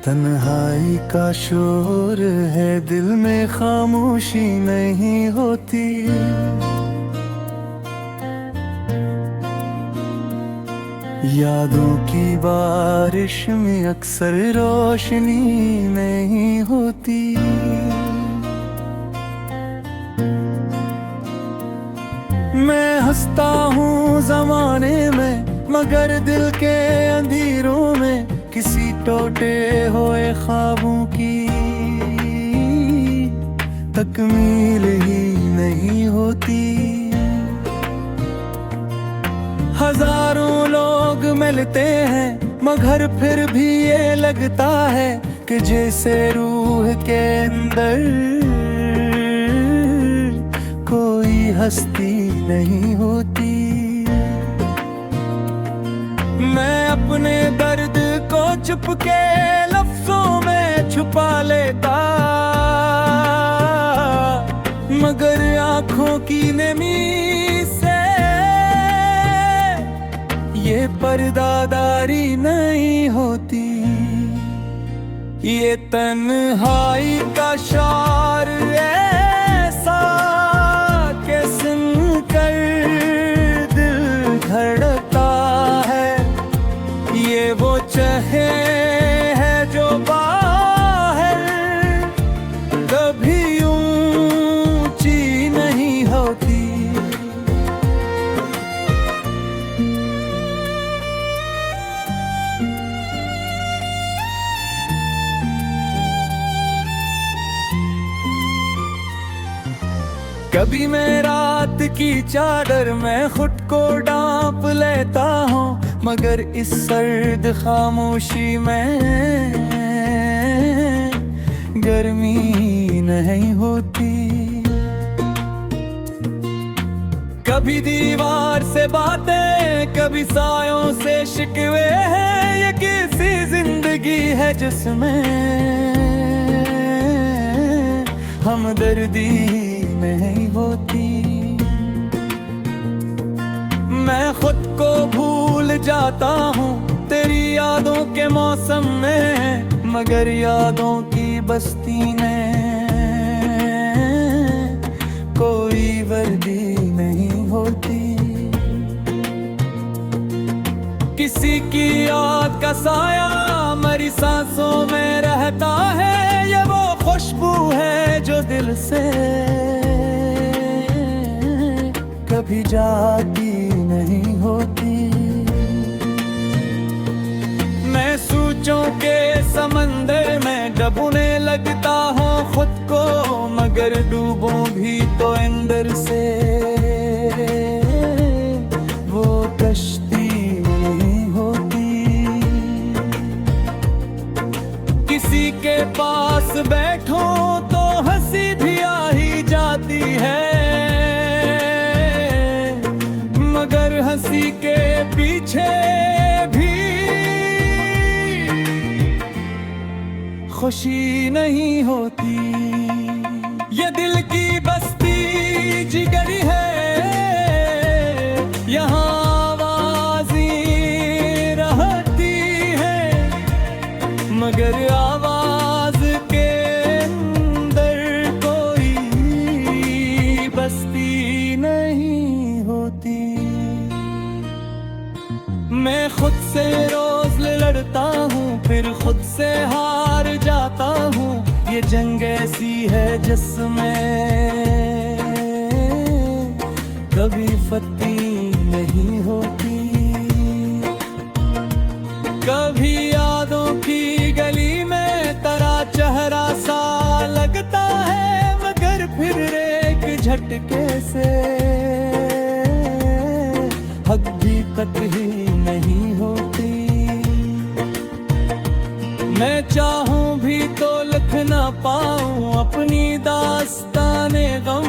तन्हाई का शोर है, दिल में खामोशी नहीं होती। यादों की बारिश में अक्सर रोशनी नहीं होती। मैं हंसता हूँ जमाने में, मगर दिल के अंधेरों में किसी टूटे हुए ख्वाबों की तकमील ही नहीं होती। हजारों लोग मिलते हैं, मगर फिर भी ये लगता है कि जैसे रूह के अंदर कोई हस्ती नहीं होती। मैं अपने दर्द को चुपके लफ्जों में छुपा लेता, मगर आंखों की नमी से ये पर्दादारी नहीं होती। ये तन्हाई का शौर ऐसा के सुनकर दिल धड़कता है। ये वो चाहे है जो बाहर कभी ऊंची नहीं होती। कभी मैं रात की चादर में खुद को ढांप लेता हूँ, मगर इस सर्द खामोशी में गर्मी नहीं होती। कभी दीवार से बातें, कभी सायों से शिकवे हैं। ये किसी जिंदगी है जिसमें हमदर्दी नहीं होती। मैं खुद को भूल जाता हूँ तेरी यादों के मौसम में, मगर यादों की बस्ती में कोई वर्दी नहीं होती। किसी की याद का साया मेरी सांसों में रहता है। ये वो खुशबू है जो दिल से कभी जाती नहीं होती। मैं सोचों के समंदर में डूबने लगता हूँ खुद को, मगर डूबूं भी तो अंदर से वो कश्ती नहीं होती। किसी के पास बैठो तो हंसी भी आ ही जाती है, मगर हंसी के पीछे भी खुशी नहीं होती। ये दिल की बस्ती जिगरी है, यहाँ आवाज़ें रहती है, मगर आवाज के अंदर कोई बस्ती नहीं होती। मैं खुद से रोज लड़ता हूँ, फिर खुद से हार जाता हूँ। ये जंग ऐसी है जिसमें कभी फती नहीं होती। कभी यादों की गली में तेरा चेहरा सा लगता है, मगर फिर एक झटके से हकीकत ही नहीं होती। मैं चाहूं भी तो लिख ना पाऊं अपनी दास्ताने गम।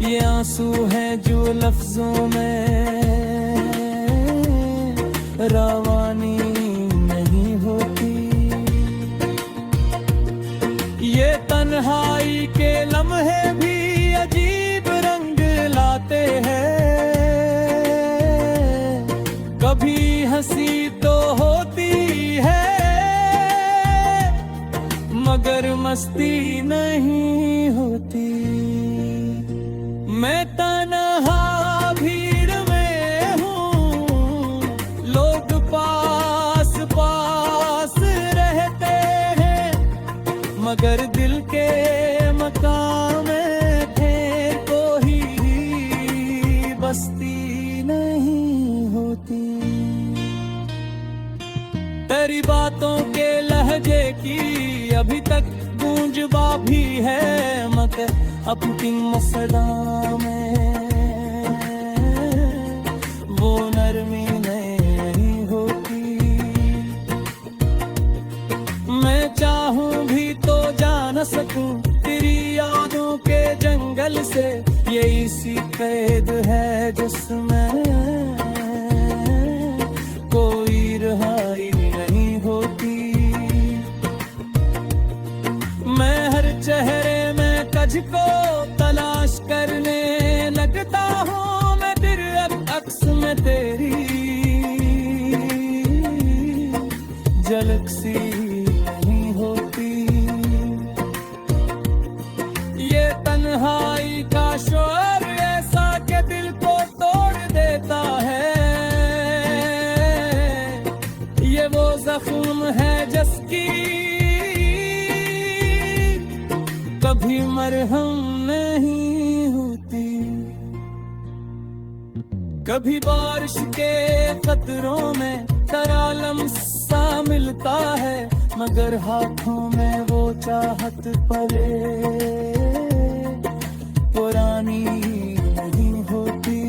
ये आंसू हैं जो लफ्जों में रवानी नहीं होती। ये तन्हाई के लम्हे भी अजीब रंग लाते हैं। कभी हंसी तो होती है, मस्ती नहीं होती। मैं तन्हा भीड़ में हूँ, लोग पास पास रहते हैं, मगर दिल के मकाम में थे कोई बस्ती नहीं होती। तेरी बातों के लहजे की अभी तक गूंजवा भी है, मगर अपनी मसला में वो नरमी नहीं होती। मैं चाहूं भी तो जा न सकूं तेरी यादों के जंगल से, ये इसी कैद है जिसमें कोई रहाई नहीं होती। मैं हर चेहरे में कझ को तलाश करने लगता हूँ, मैं फिर अक्स में तेरी झलक सी नहीं होती। ये तन्हाई का शोर ऐसा के दिल को तोड़ देता है, ये वो जख्म है जिसकी कभी मरहम नहीं होती। कभी बारिश के कतरों में तरालम सा मिलता है, मगर हाथों में वो चाहत पले पुरानी नहीं होती।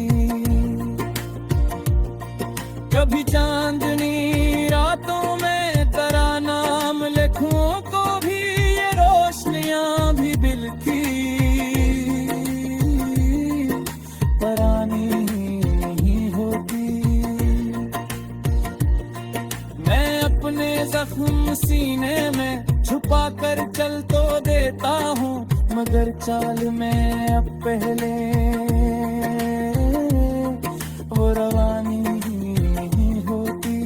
कभी चांदनी रातों में तेरा नाम लिखूं को भी ये रोशनियां भी बिलकी परानी नहीं होती। मैं अपने जख्म सीने में छुपा कर चल तो देता हूँ, मगर चाल में अब पहले वो रवानी नहीं होती।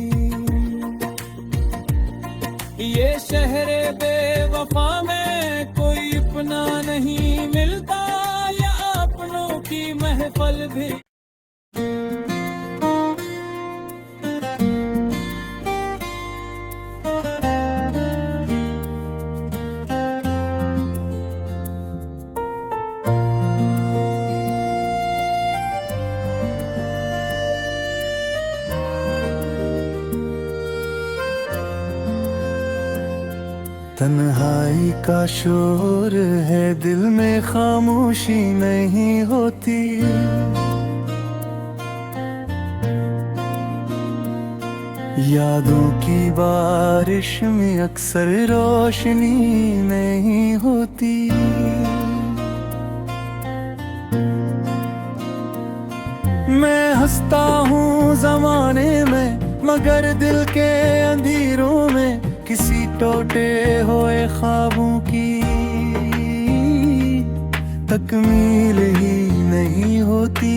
ये शहरे बेवफा में कोई अपना नहीं मिलता, या अपनों की महफल भी। तन्हाई का शोर है दिल में, खामोशी नहीं होती। यादों की बारिश में अक्सर रोशनी नहीं होती। मैं हंसता हूँ जमाने में, मगर दिल के अंधेरों में किसी टूटे हुए ख्वाबों की तकमील ही नहीं होती।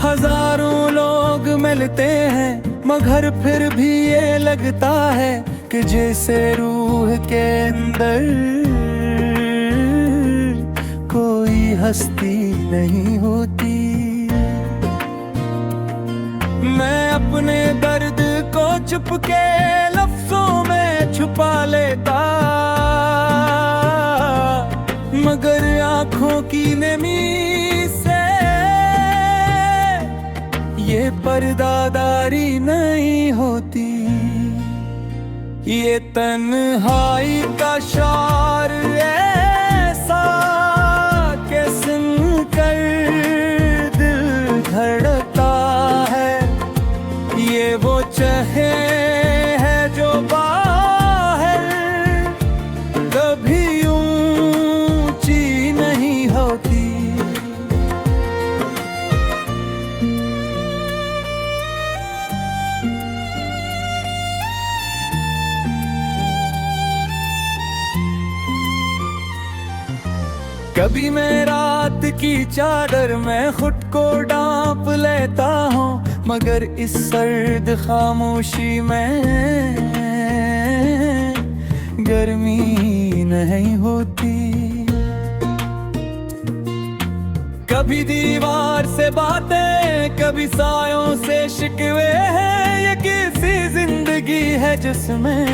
हजारों लोग मिलते हैं, मगर फिर भी ये लगता है कि जैसे रूह के अंदर कोई हस्ती नहीं होती। मैं अपने दर्द को छुप के लफ्जों में छुपा लेता, मगर आंखों की नमी से ये पर्दादारी नहीं होती। ये तन्हाई का शोर ऐसा के सुनकर दिल धड़कता है, ये वो चाहे है जो बाहर कभी ऊंची नहीं होती। कभी मैं रात की चादर में खुद को ढांप लेता हूँ, मगर इस सर्द खामोशी में गर्मी नहीं होती। कभी दीवार से बातें, कभी सायों से शिकवे हैं, ये किसी जिंदगी है जिसमें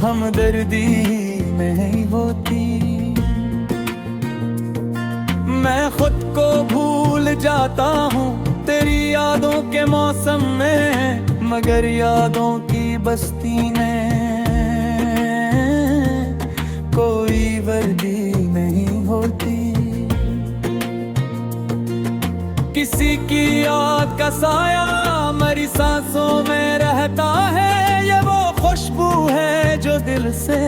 हमदर्दी नहीं होती। मैं खुद को भूल जाता हूँ तेरी यादों के मौसम में, मगर यादों की बस्ती में कोई वर्दी नहीं होती। किसी की याद का साया मेरी सांसों में रहता है, ये वो खुशबू है जो दिल से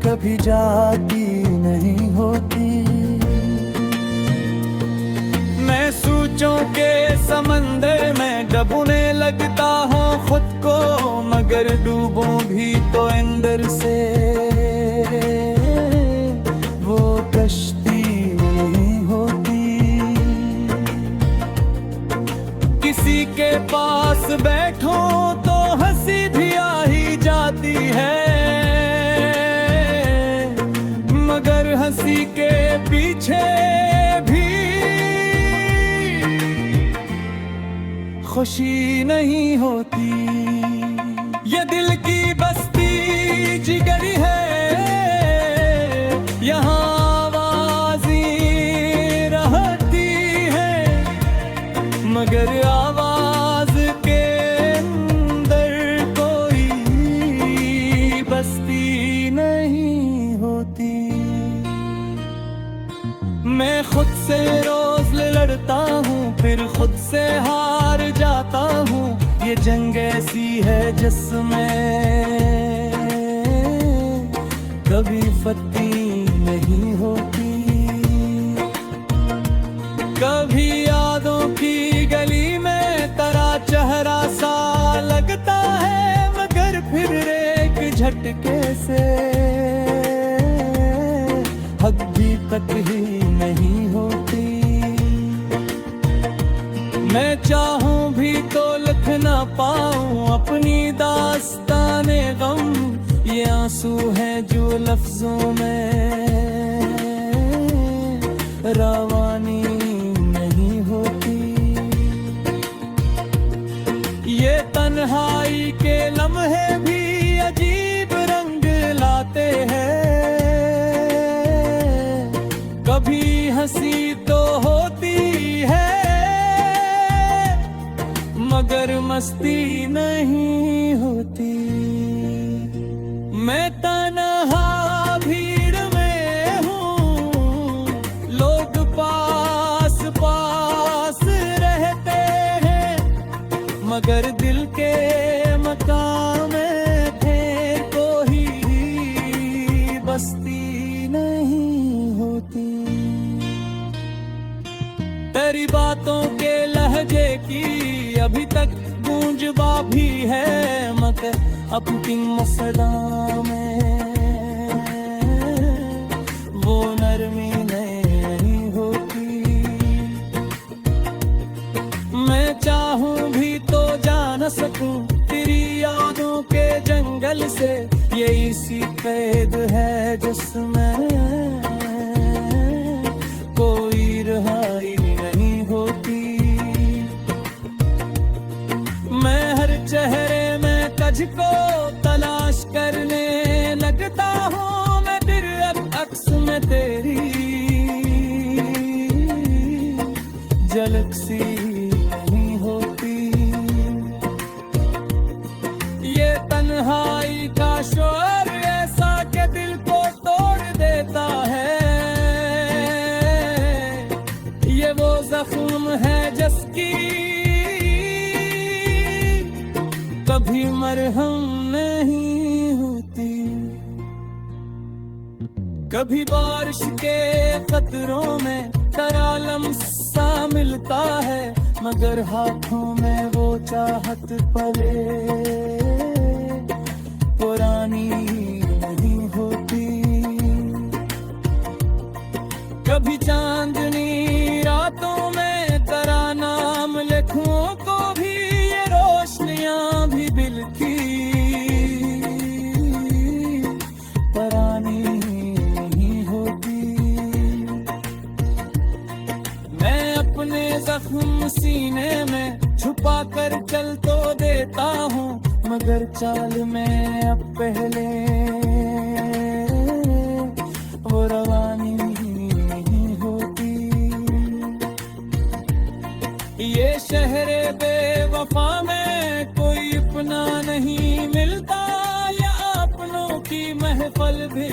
कभी जाती नहीं होती। मैं सोचों के समंदर में डूबने लगता हूँ खुद को, मगर डूबूं भी तो अंदर से वो कश्ती नहीं होती। किसी के पास बैठो तो हंसी भी आ ही जाती है, मगर हंसी के पीछे भी खुशी नहीं होती। ये दिल की बस्ती जिगरी है, यहाँ आवाज़ें रहती है, मगर आवाज के अंदर कोई बस्ती नहीं होती। मैं खुद से रोज लड़ता हूँ, फिर खुद से हार जाता हूँ। ये जंग ऐसी है जिसमें कभी फती नहीं होती। कभी यादों की गली में तेरा चेहरा सा लगता है, मगर फिर एक झटके से हकीकत ही नहीं होती। मैं चाहूं भी तो लिख ना पाऊं अपनी दास्ताने गम, ये आंसू हैं जो लफ्जों में रवानी नहीं होती। ये तन्हाई के लम्हे भी अजीब रंग लाते हैं, कभी हंसी तो होती है, मगर मस्ती नहीं होती। मैं तन्हा भीड़ में हूँ, लोग पास पास रहते हैं, मगर दिल के मकाम में थे कोई बस्ती नहीं होती। तेरी बातों के लहजे की अभी तक गूंजवा भी है, मगर अपनी मसला में वो नरमी नहीं होती। मैं चाहूं भी तो जा न सकूं तेरी यादों के जंगल से, ये इसी कैद है जिसमें कोई रहाई नहीं होती। मैं हर चेहरे में तुझको तलाश करने लगता हूँ, मैं फिर अक्स में तेरी झलक सी नहीं होती। ये तन्हाई का शोर ऐसा के दिल को तोड़ देता है, ये वो जख्म है जिसकी कभी मरहम नहीं होती। कभी बारिश के कतरों में तरालम सा मिलता है, मगर हाथों में वो चाहत पले पुरानी नहीं होती। कभी चांदनी रातों में तेरा नाम लिखूं को भी ये रोशनी हूँ सीने में, छुपा कर चल तो देता हूँ, मगर चाल में अब पहले वो रवानी नहीं होती। ये शहरे बेवफा में कोई अपना नहीं मिलता, या अपनों की महफल भी।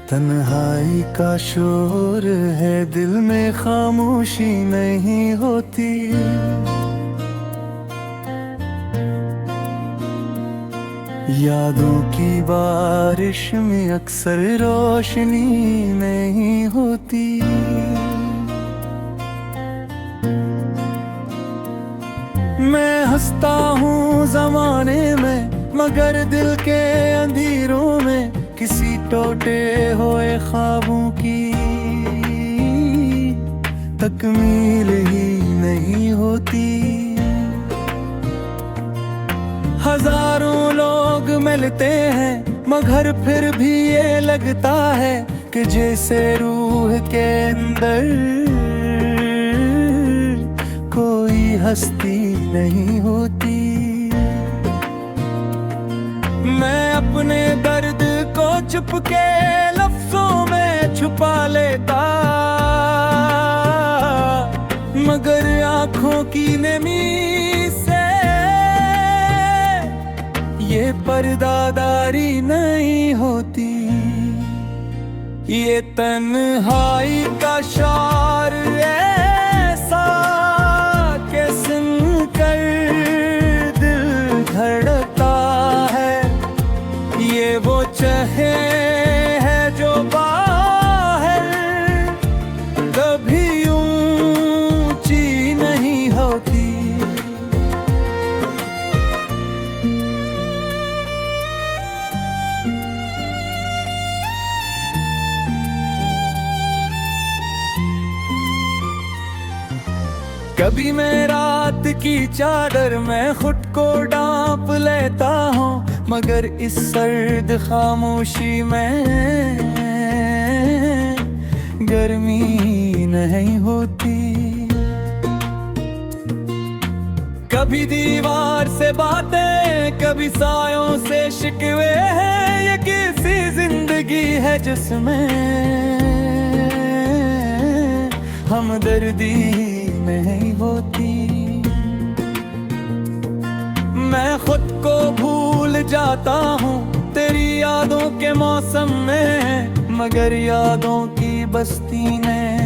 तन्हाई का शोर है दिल में, खामोशी नहीं होती। यादों की बारिश में अक्सर रोशनी नहीं होती। मैं हंसता हूँ जमाने में, मगर दिल के अंधेरों में किसी टूटे हुए ख्वाबों की तकमील ही नहीं होती। हजारों लोग मिलते हैं, मगर फिर भी ये लगता है कि जैसे रूह के अंदर कोई हस्ती नहीं होती। मैं अपने दर्द को छुप के लफ्जों में छुपा लेता, मगर आंखों की नमी से ये पर्दादारी नहीं होती। ये तन्हाई का शौर ऐसा के सुनकर दिल धड़कता है। ये वो चाहे है जो बाहर कभी ऊंची नहीं होती। कभी मैं रात की चादर में खुद को ढांप लेता हूँ, मगर इस सर्द खामोशी में गर्मी नहीं होती। कभी दीवार से बातें, कभी सायों से शिकवे हैं, ये किसी जिंदगी है जिसमें हमदर्दी नहीं होती। मैं खुद को भूल जाता हूँ तेरी यादों के मौसम में, मगर यादों की बस्ती में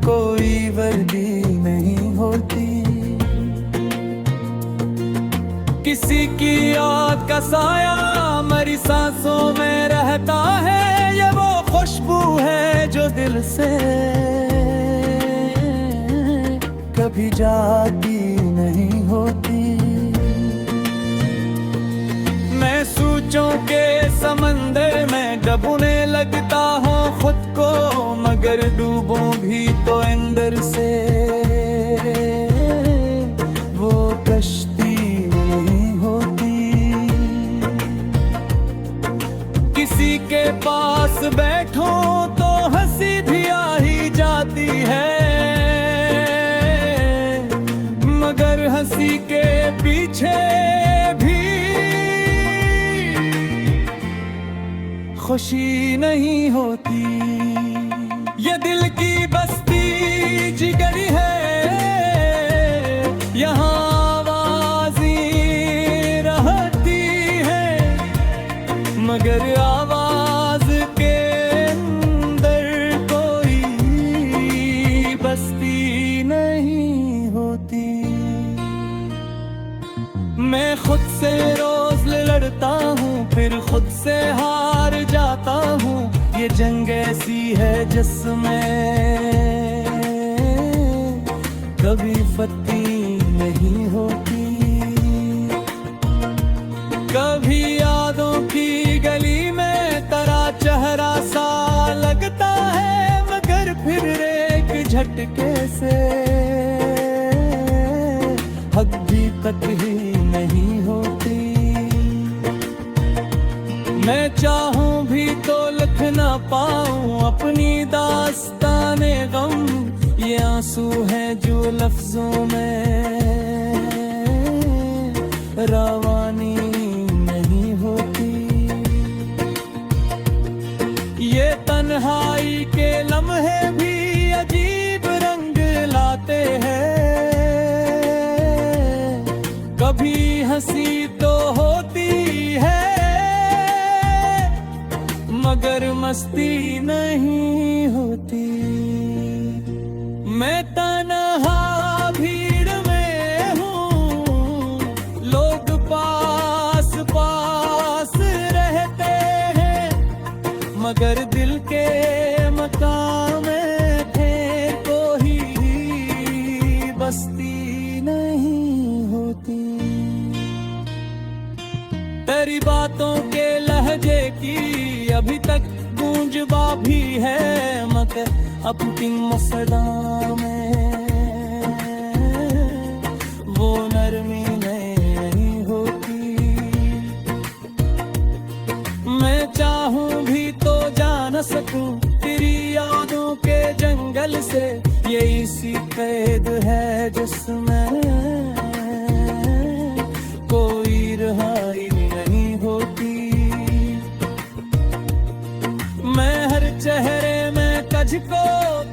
कोई वर्दी नहीं होती। किसी की याद का साया मेरी सांसों में रहता है, ये वो खुशबू है जो दिल से कभी जाती नहीं होती। मैं सोचों के समंदर में डूबने लगता हूँ खुद को, मगर डूबूं भी तो अंदर से वो कश्ती नहीं होती। किसी के पास बैठो तो हंसी भी आ ही जाती है, मगर हंसी के पीछे भी खुशी नहीं होती। ये दिल की बस्ती जिगरी है, यहाँ आवाज़ें रहती है, मगर आवाज के अंदर कोई बस्ती नहीं होती। मैं खुद से रोज लड़ता हूँ, फिर खुद से हार जाता हूँ। ये जंग ऐसी है जिसमें कभी फतेह नहीं होती। कभी यादों तक ही नहीं होती। मैं चाहूं भी तो लिख ना पाऊं अपनी दास्ताने गम, ये आंसू हैं जो लफ्जों में रवानी नहीं होती। ये तन्हाई के लम्हे भी अजीब रंग लाते हैं, कभी हंसी तो होती है मगर मस्ती नहीं होती। मैं तन्हा भीड़ में हूँ, लोग पास पास रहते हैं मगर दिल के मकाम में थे कोई बस्ती नहीं होती। तेरी बातों के लहजे की अभी तक गूंजबा भी है मगर अपनी मसला में वो नरमी नहीं होती। मैं चाहूं भी तो जा न सकूं तेरी यादों के जंगल से, ये इसी कैद है जिसमें कोई रिहाई नहीं होती। मैं हर चेहरे में तुझको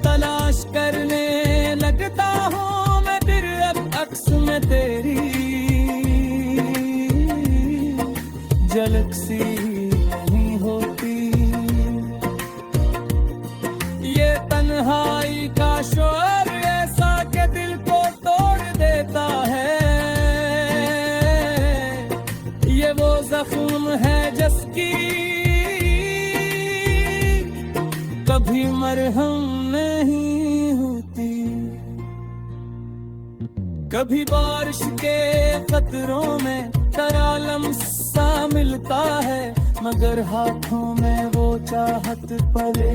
तलाश करने लगता हूँ, मैं फिर अब अक्स में तेरी झलक सी नहीं होती। ये तन्हाई का शोर ऐसा के दिल को तोड़ देता है, ये वो जख्म है जिसकी कभी मरहम नहीं होती। कभी बारिश के कतरों में तरालम सा मिलता है मगर हाथों में वो चाहत पले